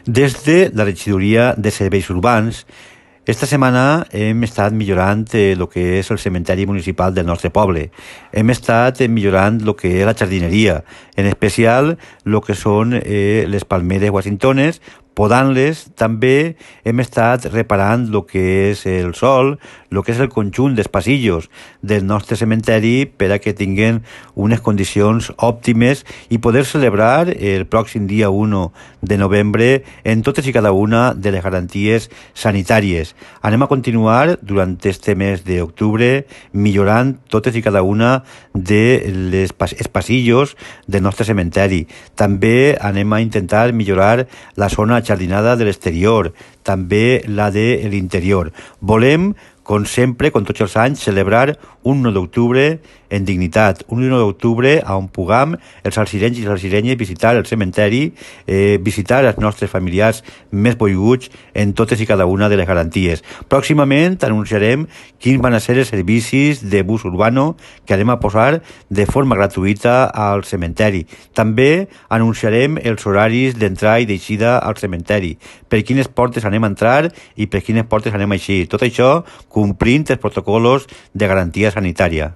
Des de la regidoria de serveis urbans, esta setmana hem estat millorant el que és el cementeri municipal del nostre poble. Hem estat millorant el que és la jardineria, en especial el que són les palmeres washingtones, podant-les. També hem estat reparant el que és el sòl, el que és el conjunt dels passillos del nostre cementeri per a que tinguin unes condicions òptimes i poder celebrar el pròxim dia 1 de novembre en totes i cada una de les garanties sanitàries. Anem a continuar durant este mes d'octubre millorant totes i cada una dels passillos del nostre cementeri. També anem a intentar millorar la zona jardinada de l'exterior, també la de l'interior. Volem, com sempre, com tots els anys, celebrar un 1 d'octubre en dignitat, un 1 d'octubre on puguem els alcirenys i les alcirenyes visitar el cementeri, visitar els nostres familiars més volguts en totes i cada una de les garanties. Pròximament anunciarem quins van ser els servicis de bus urbano que anem a posar de forma gratuïta al cementeri. També anunciarem els horaris d'entrada i d'eixida al cementeri, per quines portes anem a entrar i per quines portes anem a eixir. Tot això complint els protocols de garantia sanitària.